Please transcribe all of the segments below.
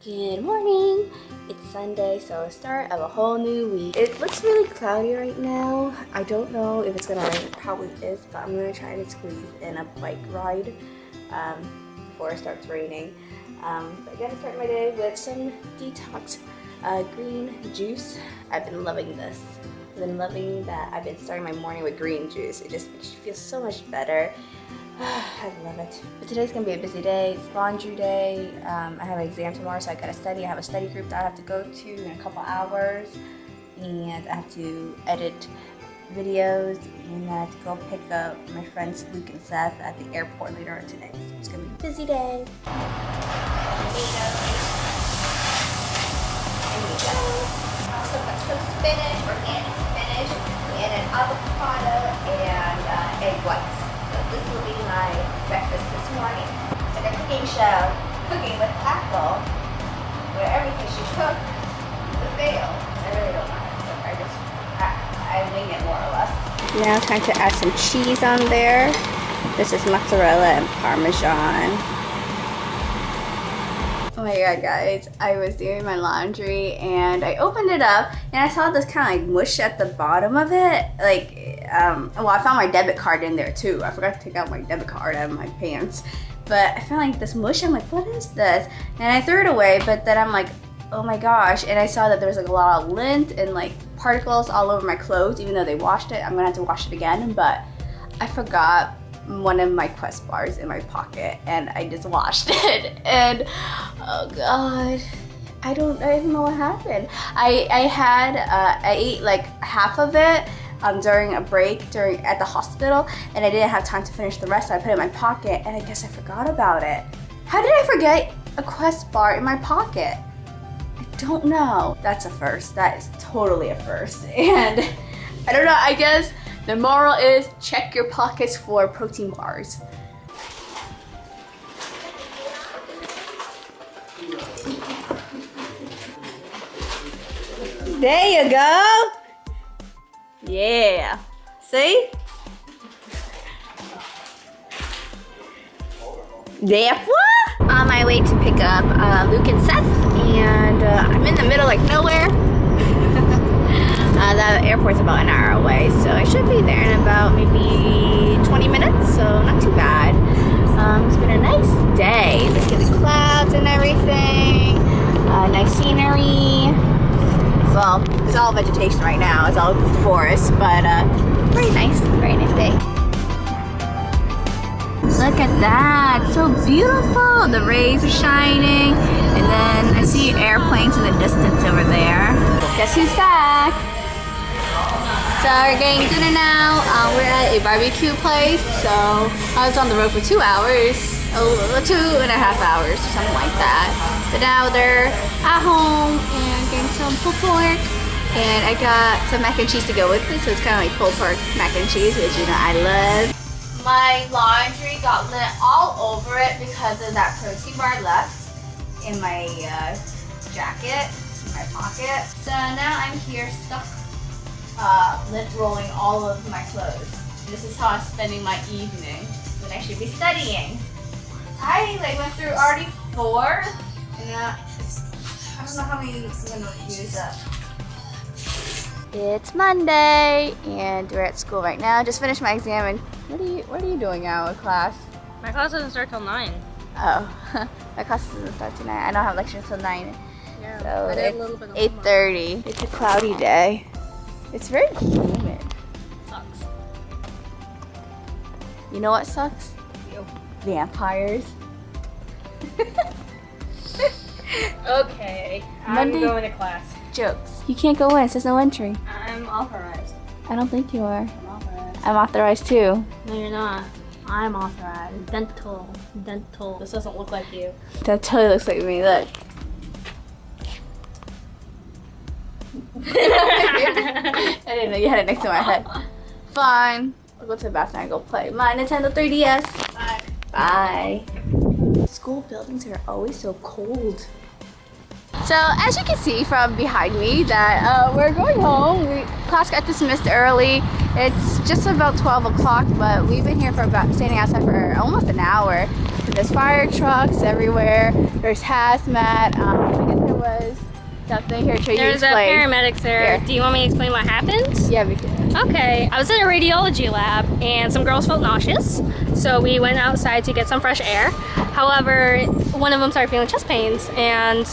Good morning! It's Sunday, so start of a whole new week. It looks really cloudy right now. I don't know if it's gonna rain. It probably is, but I'm gonna try to squeeze in a bike ride before it starts raining. But I gotta start my day with some detox green juice. I've been loving this. I've been loving that I've been starting my morning with green juice. It just makes you feel so much better. I love it. But today's gonna be a busy day. It's laundry day. I have an exam tomorrow, so I gotta study. I have a study group that I have to go to in a couple hours, and I have to edit videos, and I have to go pick up my friends Luke and Seth at the airport later on today. So it's gonna be a busy day. Also got some spinach, organic spinach, and an avocado and egg whites. So this will be my breakfast this morning. It's like a cooking show, Cooking with Apple, where everything she cooks is a fail. I really don't mind. So I wing it more or less. Now time to add some cheese on there. This is mozzarella and Parmesan. Oh my god, guys, I was doing my laundry and I opened it up and I saw this kind of like mush at the bottom of it. Well, I found my debit card in there too. I forgot to take out my debit card out of my pants. But I found like this mush. I'm like, what is this? And I threw it away, but then I'm like, oh my gosh. And I saw that there was like a lot of lint and like particles all over my clothes, even though they washed it. I'm gonna have to wash it again, but I forgot one of my Quest bars in my pocket and I just washed it and oh god, I don't know what happened. I ate like half of it during a break at the hospital, and I didn't have time to finish the rest, so I put it in my pocket and I guess I forgot about it. How did I forget a Quest bar in my pocket? I don't know. That's a first. That is totally a first. And I don't know, I guess the moral is check your pockets for protein bars. There you go. Yeah. See? There. What? On my way to pick up Luke and Seth, and I'm in the middle like nowhere. The airport's about an hour away, so I should be there in about maybe 20 minutes, so not too bad. It's been a nice day. Look at the clouds and everything. Nice scenery. Well, it's all vegetation right now. It's all forest, but very nice day. Look at that, so beautiful. The rays are shining, and then I see airplanes in the distance over there. Guess who's back? So we're getting dinner now. We're at a barbecue place. So I was on the road for 2 hours, 2.5 hours, something like that. But now they're at home and getting some pulled pork. And I got some mac and cheese to go with it. So it's kind of like pulled pork mac and cheese, which you know I love. My laundry got lint all over it because of that protein bar left in my jacket, in my pocket. So now I'm here stuck lint rolling all of my clothes. This is how I'm spending my evening when I should be studying. I went through already 4, and I don't know how many I'm gonna use up. It's Monday and we're at school right now. Just finished my exam, and what are you doing now in class? My class doesn't start till 9. Oh, my class doesn't start till 9. I don't have lecture till 9. Yeah, so I did a little bit of 8:30. It's a cloudy day. It's very humid. Sucks. You know what sucks? You. Vampires. Okay, Monday. I'm going to class. Jokes. You can't go in. It says no entry. I'm authorized. I don't think you are. I'm authorized. I'm authorized too. No, you're not. I'm authorized. Dental. This doesn't look like you. That totally looks like me. Look. I didn't know you had it next to my head. Fine. I'll go to the bathroom and go play my Nintendo 3DS. Bye. Bye. School buildings are always so cold. So as you can see from behind me that we're going home. Class got dismissed early. It's just about 12 o'clock, but we've been here for standing outside for almost an hour. There's fire trucks everywhere. There's hazmat. I guess there was something here. There's paramedics there. Here. Do you want me to explain what happened? Yeah, we can. Okay, I was in a radiology lab and some girls felt nauseous. So we went outside to get some fresh air. However, one of them started feeling chest pains and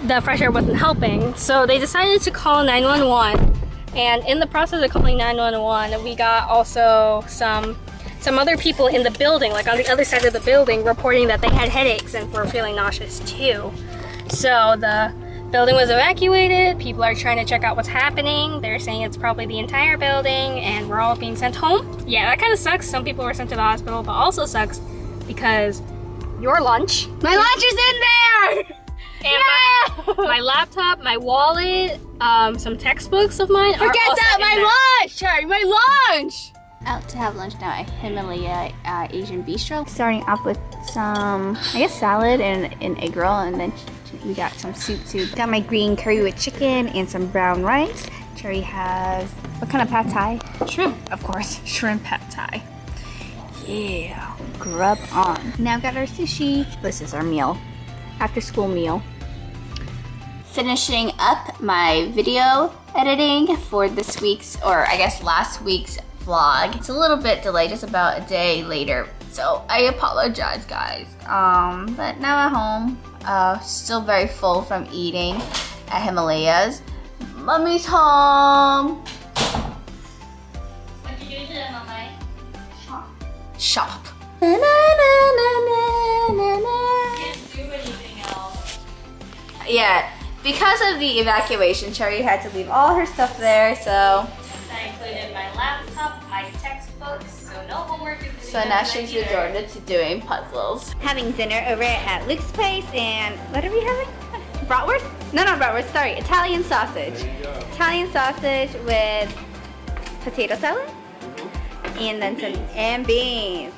the fresh air wasn't helping. So they decided to call 911. And in the process of calling 911, we got also some other people in the building, like on the other side of the building, reporting that they had headaches and were feeling nauseous too. So the building was evacuated. People are trying to check out what's happening. They're saying it's probably the entire building and we're all being sent home. Yeah, that kind of sucks. Some people were sent to the hospital, but also sucks because your lunch. My lunch is in there! And my laptop, my wallet, some textbooks of mine. Forget that, my lunch! Cherry, my lunch! Out to have lunch now at Himalaya Asian Bistro. Starting off with some, I guess, salad and an egg roll, and then we got some soup too. Got my green curry with chicken and some brown rice. Cherry has, what kind of pad thai? Shrimp, of course, shrimp pad thai. Yeah, grub on. Now I've got our sushi. This is our meal, after school meal. Finishing up my video editing for this week's, or I guess last week's vlog. It's a little bit delayed, just about a day later, so I apologize, guys. But now at home, still very full from eating at Himalayas. Mommy's home. What did you do today, Mama? Shop. Can't do anything else. Yeah, because of the evacuation, Cherry had to leave all her stuff there, so. I included my laptop, my textbooks, so no homework is So now she's resorted to doing puzzles. Having dinner over at Luke's place, and what are we having? Bratwurst? No, not bratwurst, sorry, Italian sausage. Italian sausage with potato salad, and then some beans.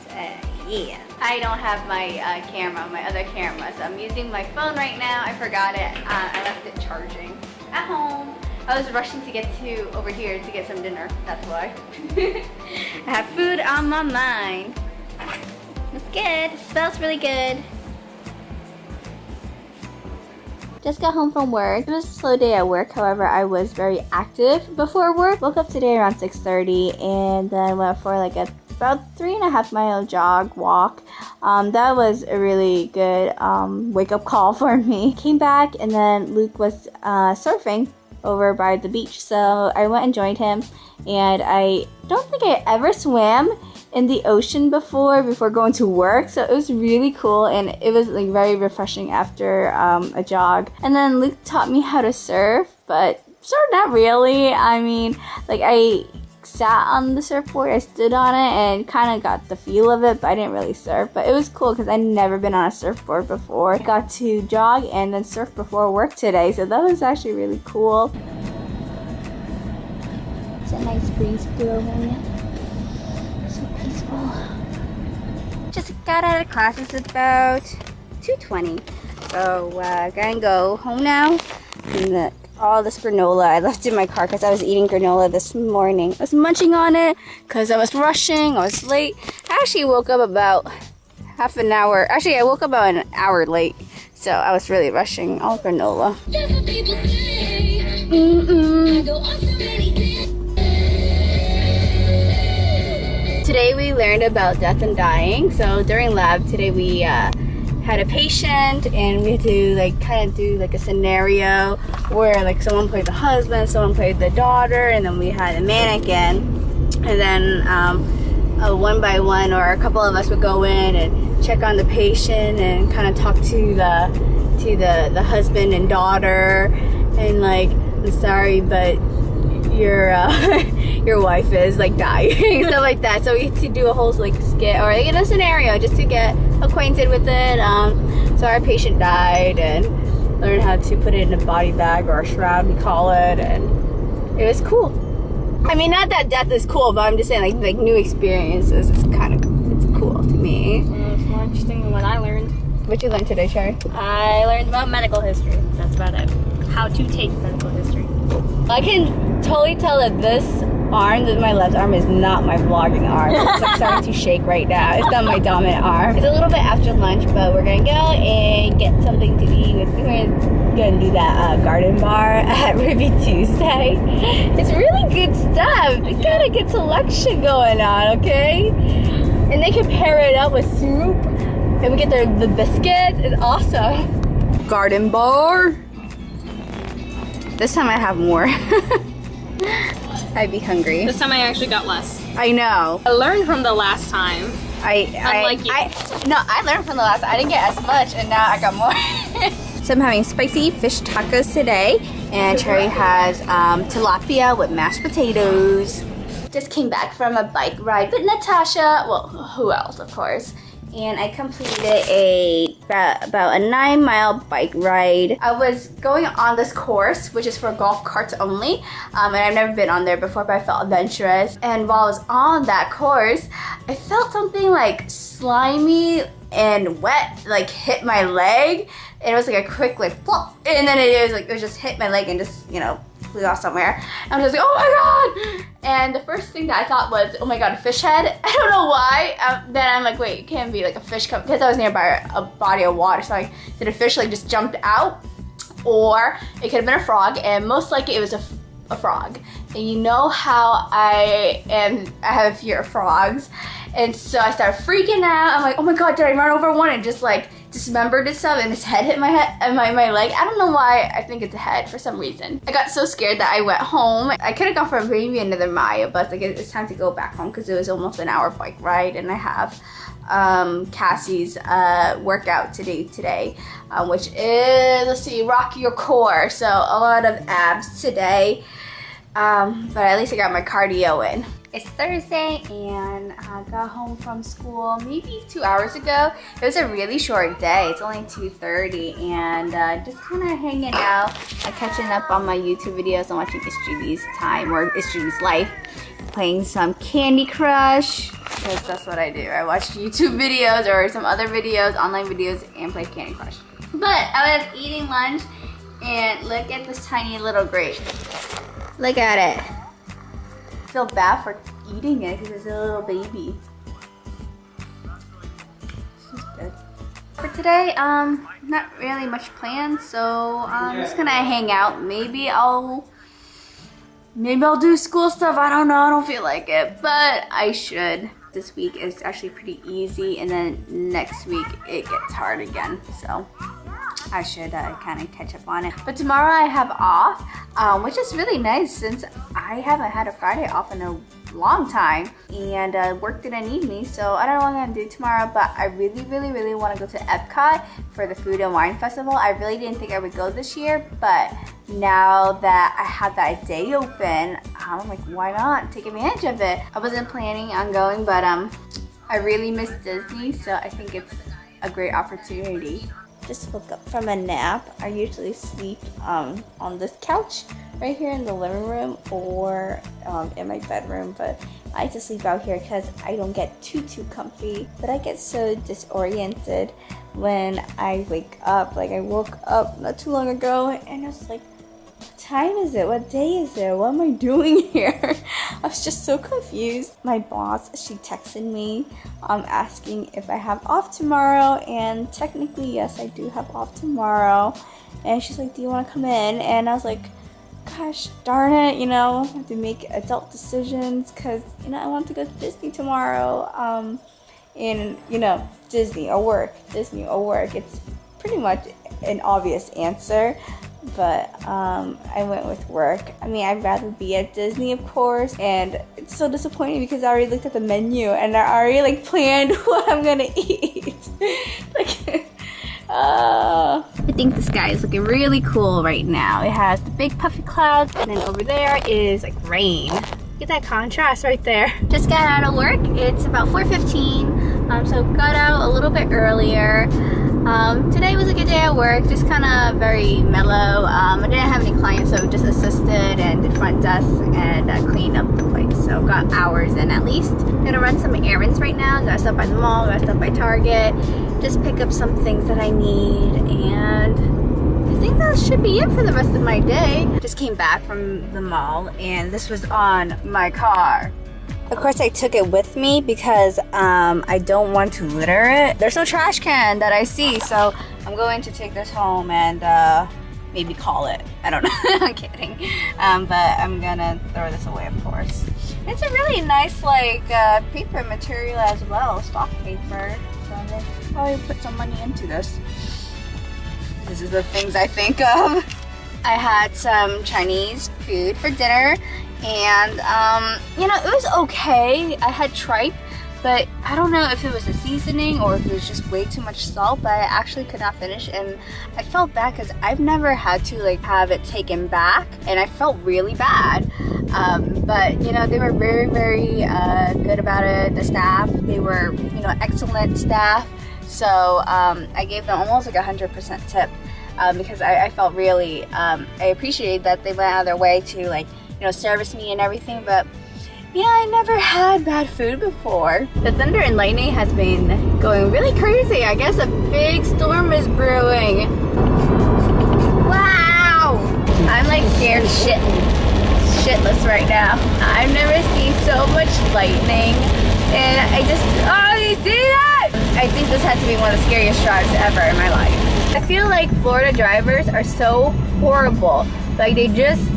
Yeah. I don't have my camera, my other camera, so I'm using my phone right now. I forgot it. I left it charging at home. I was rushing to get over here to get some dinner. That's why. I have food on my mind. It's good. It smells really good. Just got home from work. It was a slow day at work. However, I was very active before work. Woke up today around 6:30 and then went for like about 3.5 mile walk. That was a really good wake-up call for me. Came back and then Luke was surfing over by the beach, so I went and joined him. And I don't think I ever swam in the ocean before going to work, so it was really cool and it was like very refreshing after a jog. And then Luke taught me how to surf, but sort of not really. I mean, like I sat on the surfboard, I stood on it and kind of got the feel of it, but I didn't really surf. But it was cool because I'd never been on a surfboard before. I got to jog and then surf before work today, so that was actually really cool. It's a nice breeze blowing. So peaceful. Just got out of class. It's about 2:20. So gonna go home now. And all this granola I left in my car because I was eating granola this morning. I was munching on it because I was rushing. I was late. I actually woke up about half an hour. Actually, I woke up about an hour late. So I was really rushing all granola. Today we learned about death and dying. So during lab today we had a patient and we had to like kind of do like a scenario where like someone played the husband, someone played the daughter, and then we had a mannequin, and then one by one or a couple of us would go in and check on the patient and kind of talk to the husband and daughter and like, I'm sorry, but your wife is like dying, stuff like that. So we had to do a whole like skit or like in a scenario just to get acquainted with it. So our patient died and learned how to put it in a body bag or a shroud, we call it, and it was cool. I mean, not that death is cool, but I'm just saying like new experiences. It's cool to me. Well, it's more interesting than what I learned. What you learned today, Sherry? I learned about medical history. That's about it. How to take medical history. I can totally tell that this arm, my left arm is not my vlogging arm. It's like starting to shake right now. It's not my dominant arm. It's a little bit after lunch, but we're gonna go and get something to eat. We're gonna do that garden bar at Ruby Tuesday. It's really good stuff. They got a good selection going on, okay? And they can pair it up with soup. And we get the biscuits. It's awesome. Garden bar. This time I have more. I'd be hungry. This time I actually got less. I know. I learned from the last time. Unlike you. I learned from the last time. I didn't get as much and now I got more. So I'm having spicy fish tacos today. And Cherry has tilapia with mashed potatoes. Just came back from a bike ride with Natasha. Well, who else, of course. And I completed about a 9-mile bike ride. I was going on this course, which is for golf carts only. And I've never been on there before, but I felt adventurous. And while I was on that course, I felt something like slimy and wet, like hit my leg. And it was like a quick like plop. And then it just hit my leg and just, you know, flew off somewhere. And I was just like, oh my God. And the first thing that I thought was, oh my God, a fish head. I don't know why. Then I'm like, wait, it can't be like a fish because I was nearby a body of water. So like, did a fish like just jumped out? Or it could have been a frog, and most likely it was a frog. And you know how I have a fear of frogs. And so I started freaking out. I'm like, oh my God, did I run over one and just like dismembered itself and its head hit my head and my leg? I don't know why I think it's a head for some reason. I got so scared that I went home. I could have gone for maybe another mile, but like it's time to go back home because it was almost an hour bike ride, and I have Cassie's workout today, which is, let's see, rock your core. So a lot of abs today, but at least I got my cardio in. It's Thursday and I got home from school maybe 2 hours ago. It was a really short day. It's only 2:30 and just kind of hanging out, catching up on my YouTube videos and watching Ishji's time or Ishji's life, playing some Candy Crush, because that's what I do. I watch YouTube videos or some other videos, online videos, and play Candy Crush. But I was eating lunch and look at this tiny little grape. Look at it. I feel bad for eating it because it's a little baby. She's good. For today, not really much planned, so I'm just gonna hang out. Maybe I'll do school stuff. I don't know. I don't feel like it, but I should. This week is actually pretty easy, and then next week it gets hard again. So I should kind of catch up on it. But tomorrow I have off, which is really nice since I haven't had a Friday off in a long time, and work didn't need me, so I don't know what I'm gonna do tomorrow. But I really want to go to Epcot for the Food and Wine Festival. I really didn't think I would go this year, but now that I have that day open, I'm like, why not take advantage of it? I wasn't planning on going, but I really miss Disney, so I think it's a great opportunity. Just woke up from a nap. I usually sleep on this couch right here in the living room or in my bedroom, but I like to sleep out here because I don't get too comfy. But I get so disoriented when I wake up. Like I woke up not too long ago and I was like, what time is it? What day is it? What am I doing here? I was just so confused. My boss, she texted me asking if I have off tomorrow, and technically yes, I do have off tomorrow. And she's like, do you want to come in? And I was like, gosh darn it, you know, I have to make adult decisions because, you know, I want to go to Disney tomorrow. And, you know, Disney or work. It's pretty much an obvious answer. But I went with work. I mean, I'd rather be at Disney, of course, and it's so disappointing because I already looked at the menu and I already like planned what I'm gonna eat. I think the sky is looking really cool right now. It has the big puffy clouds, and then over there is like rain. Get that contrast right there. Just got out of work. It's about 4:15, so got out a little bit earlier. Today was a good day at work, just kind of very mellow. I didn't have any clients, so just assisted and did front desk and cleaned up the place. So got hours in at least. Gonna run some errands right now. Gotta stop by the mall, gotta stop by Target, just pick up some things that I need and think that should be it for the rest of my day. Just came back from the mall and this was on my car. Of course I took it with me because I don't want to litter it. There's no trash can that I see, so I'm going to take this home and maybe call it. I don't know. I'm kidding. But I'm gonna throw this away, of course. It's a really nice like paper material as well, stock paper. So I'm gonna probably put some money into this. This is the things I think of. I had some Chinese food for dinner and you know, it was okay. I had tripe, but I don't know if it was the seasoning or if it was just way too much salt, but I actually could not finish and I felt bad because I've never had to like have it taken back and I felt really bad. But you know, they were very good about it. The staff, they were, you know, excellent staff. So I gave them almost like 100% tip because I felt really, I appreciated that they went out of their way to like, you know, service me and everything. But yeah, I never had bad food before. The thunder and lightning has been going really crazy. I guess a big storm is brewing. Wow! I'm like scared shitless right now. I've never seen so much lightning and I just, oh, you see that? I think this has to be one of the scariest drives ever in my life. I feel like Florida drivers are so horrible. Like they just,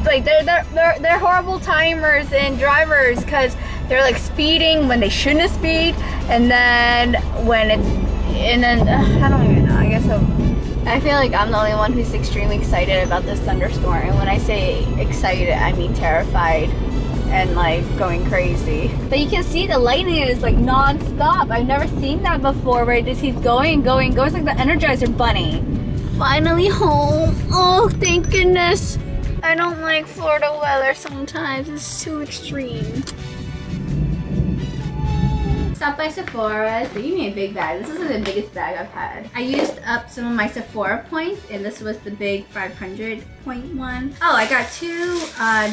like they're horrible timers and drivers because they're like speeding when they shouldn't speed, and then when it's, and then I don't even know. I guess I feel like I'm the only one who's extremely excited about this thunderstorm, and when I say excited, I mean terrified and like going crazy. But you can see the lightning is like non-stop. I've never seen that before where it just keeps going and going and going. It's like the Energizer Bunny. Finally home. Oh, thank goodness. I don't like Florida weather sometimes. It's too extreme. Stopped by Sephora. They gave me a big bag. This is the biggest bag I've had. I used up some of my Sephora points and this was the big 500 point one. Oh, I got two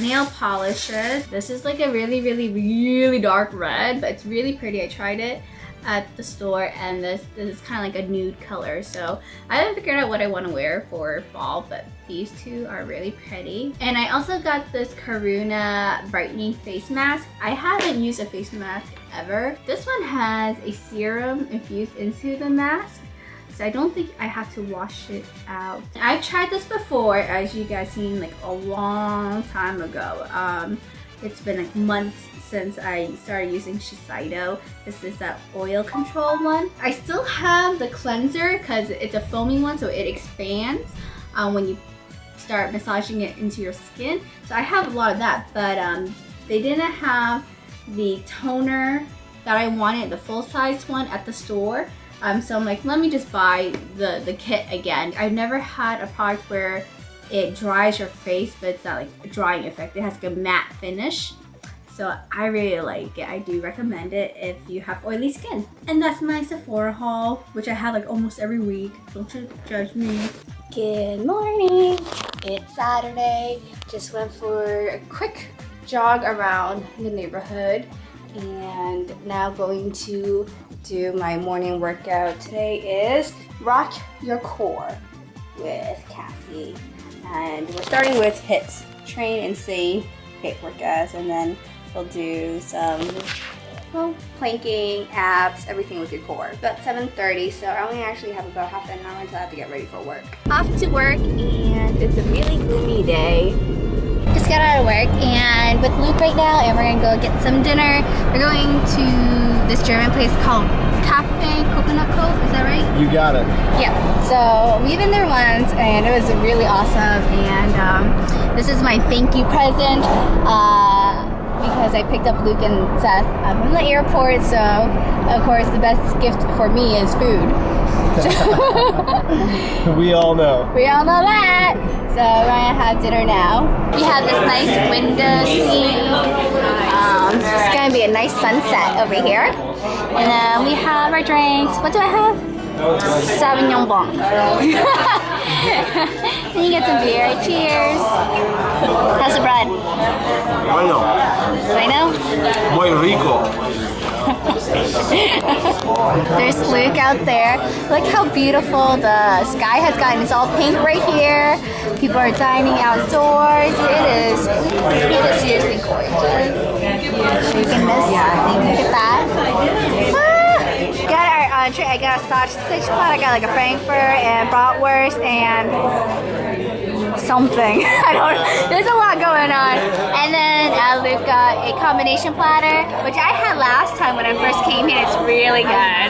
nail polishes. This is like a really dark red, but it's really pretty. I tried it at the store and this is kind of like a nude color, so I haven't figured out what I want to wear for fall, but these two are really pretty. And I also got this Karuna brightening face mask. I haven't used a face mask ever. This one has a serum infused into the mask, so I don't think I have to wash it out. I've tried this before, as you guys seen, like a long time ago. It's been like months since I started using Shiseido. This is that oil control one. I still have the cleanser because it's a foaming one, so it expands when you start massaging it into your skin. So I have a lot of that, but they didn't have the toner that I wanted, the full-size one at the store. So I'm like, let me just buy the kit again. I've never had a product where it dries your face, but it's not like a drying effect. It has like a matte finish. So I really like it. I do recommend it if you have oily skin. And that's my Sephora haul, which I have like almost every week. Don't you judge me. Good morning. It's Saturday. Just went for a quick jog around the neighborhood and now going to do my morning workout. Today is Rock Your Core with Cassie. And we're starting with HIITs, train and stay HIIT workouts, and then we'll do some, well, planking, abs, everything with your core. About 7:30, so I only actually have about half an hour until I have to get ready for work. Off to work, and it's a really gloomy day. Just got out of work, and with Luke right now, and we're gonna go get some dinner. We're going to this German place called Cafe Coconut Cove, is that right? You got it. Yeah, so we've been there once, and it was really awesome, and this is my thank you present. Because I picked up Luke and Seth from the airport, so of course the best gift for me is food. We all know. We all know that. So we're gonna have dinner now. We have this nice window seat. It's gonna be a nice sunset over here. And then we have our drinks. What do I have? Sauvignon Blanc. Then you get some beer. Cheers. How's the bread? Bueno. Bueno? Muy rico. There's Luke out there. Look how beautiful the sky has gotten. It's all pink right here. People are dining outdoors. It is seriously gorgeous. You can miss. Look at that. Got our entree. I got a sausage pot. I got like a frankfurt and bratwurst and something. I don't know. There's a lot going on. And then Luke got a combination platter, which I had last time when I first came here. It's really good.